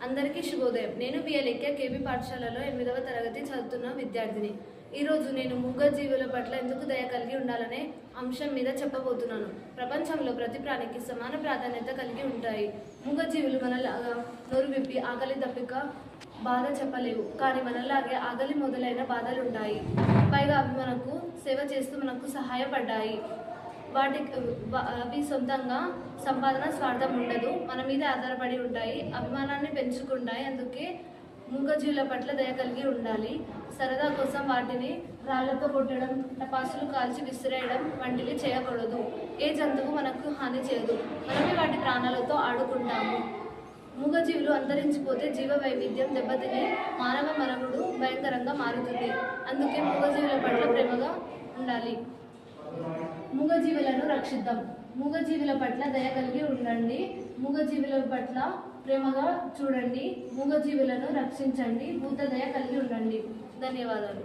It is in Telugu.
అందరికీ శుభోదయం. నేను బిఎల్ఏకే కేబీ పాఠశాలలో 8వ తరగతి చదువుతున్న విద్యార్థిని. ఈరోజు నేను మూగజీవుల పట్ల ఎందుకు దయ కలిగి ఉండాలనే అంశం మీద చెప్పబోతున్నాను. ప్రపంచంలో ప్రతి ప్రాణికి సమాన ప్రాధాన్యత కలిగి ఉంటాయి. మూగజీవులు మనలాగా నోరు విప్పి ఆకలి దప్పిక బాధ చెప్పలేవు, కానీ మనలాగే ఆకలి మొదలైన బాధలు ఉంటాయి. పైగా అవి మనకు సేవ చేస్తూ మనకు సహాయపడ్డాయి. అవి సొంతంగా సంపాదన స్వార్థం ఉండదు, మన మీద ఆధారపడి ఉంటాయి, అభిమానాన్ని పెంచుకుంటాయి. అందుకే మూగజీవుల పట్ల దయ కలిగి ఉండాలి. సరదా కోసం వాటిని రాళ్లతో కొట్టడం, టపాసులు కాల్చి విసిరేయడం వంటివి చేయకూడదు. ఏ జంతువు మనకు హాని చేయదు, మనమే వాటి ప్రాణాలతో ఆడుకుంటాము. మూగజీవులు అంతరించిపోతే జీవ వైవిధ్యం దెబ్బతిని మానవ మనుగడ భయంకరంగా మారుతుంది. అందుకే మూగజీవుల పట్ల ప్రేమగా ఉండాలి. మూగజీవులను రక్షిద్దాం. మూగజీవుల పట్ల దయ కలిగి ఉండండి. మూగజీవుల పట్ల ప్రేమగా చూడండి. మూగజీవులను రక్షించండి. భూత దయ కలిగి ఉండండి. ధన్యవాదాలు.